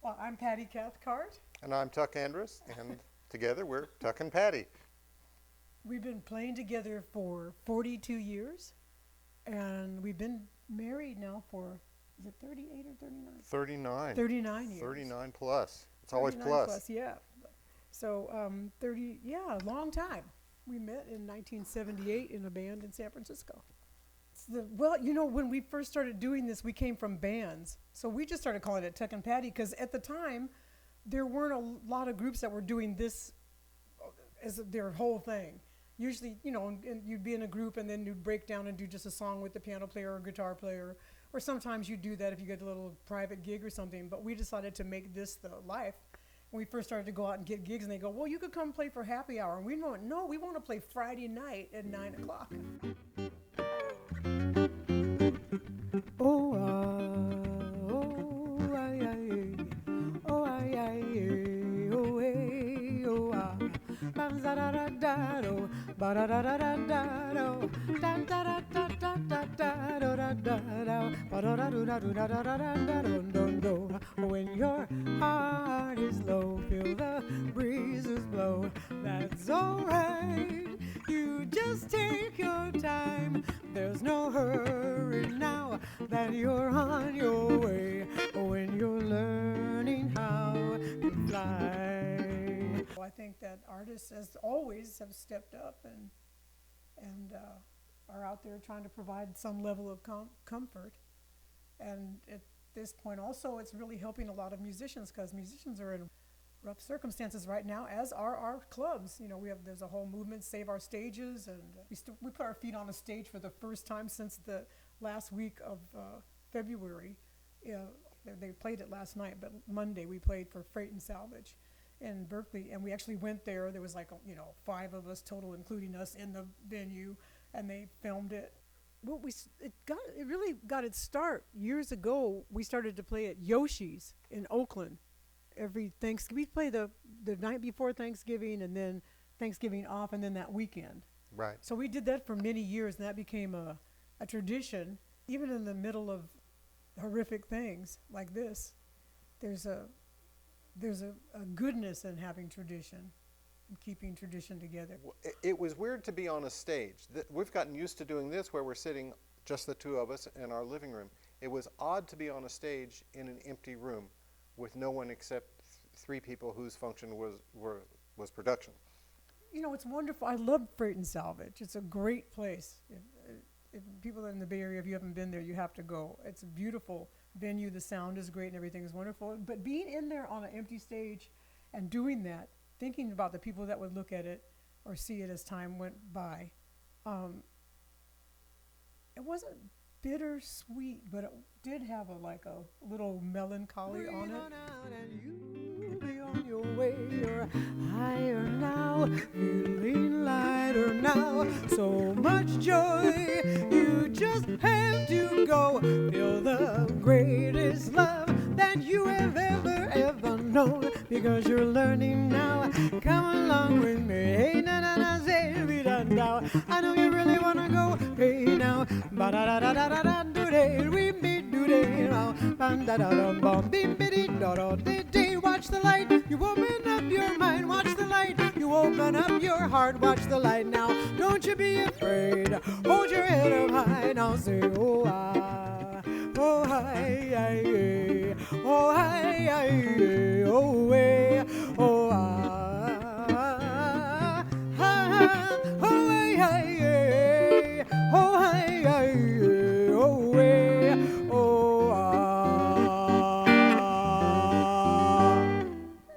Well, I'm Patti Cathcart. And I'm Tuck Andress, and together we're Tuck and Patti. We've been playing together for 42 years, and we've been married now for, is it 38 or 39? 39. 39 years. 39 plus. It's always 39 plus. yeah. So, 30, yeah, a long time. We met in 1978 in a band in San Francisco. Well, you know, when we first started doing this, we came from bands. So we just started calling it Tuck and Patti because at the time, there weren't a lot of groups that were doing this as their whole thing. Usually, you know, and you'd be in a group and then you'd break down and do just a song with the piano player or guitar player. Or sometimes you do that if you get a little private gig or something. But we decided to make this the life. When we first started to go out and get gigs, and they go, well, you could come play for happy hour. And we went, no, we want to play Friday night at 9 o'clock. Oh, oh, ay, ay, oh, ay, ay, oh, hey, oh, ah, ba da da da da do, ba da da da da da do, da da da da da da da do da da da, ba da da do da do da da da da do do do. When your heart is low, feel the breezes blow. That's alright. You just take your time. There's no hurry now that you're on your way. When you're learning how to fly. I think that artists, as always, have stepped up and are out there trying to provide some level of comfort. And at this point, also, it's really helping a lot of musicians because musicians are in rough circumstances right now, as are our clubs. You know, there's a whole movement, Save Our Stages, and we put our feet on a stage for the first time since the last week of February. They played it last night, but Monday we played for Freight and Salvage in Berkeley, and we actually went there. There was like, 5 of us total, including us, in the venue, and they filmed it. Well, it really got its start years ago. We started to play at Yoshi's in Oakland. Every Thanksgiving, we play the night before Thanksgiving and then Thanksgiving off and then that weekend. Right. So we did that for many years, and that became a tradition. Even in the middle of horrific things like this, there's a goodness in having tradition and keeping tradition together. It was weird to be on a stage. We've gotten used to doing this where we're sitting, just the two of us, in our living room. It was odd to be on a stage in an empty room with no one except 3 people whose function was production. You know, it's wonderful. I love Freight and Salvage. It's a great place. If people in the Bay Area, if you haven't been there, you have to go. It's a beautiful venue. The sound is great and everything is wonderful. But being in there on an empty stage and doing that, thinking about the people that would look at it or see it as time went by, it wasn't bittersweet, but it did have a little melancholy on it. And you'll be on your way. You're higher now, feeling lighter now. So much joy, you just have to go. Feel the greatest love that you have ever known, because you're learning now. Come along with me. Hey, na na na, say we done now. I know you really wanna go. Hey now, ba da da da da da da do day, we be do day now. Bam da da dum bum, bim biddy da da day day. Watch the light, you open up your mind. Watch the light, you open up your heart. Watch the light now. Don't you be afraid. Hold your head up high now. Say oh ah, oh hi, oh hi,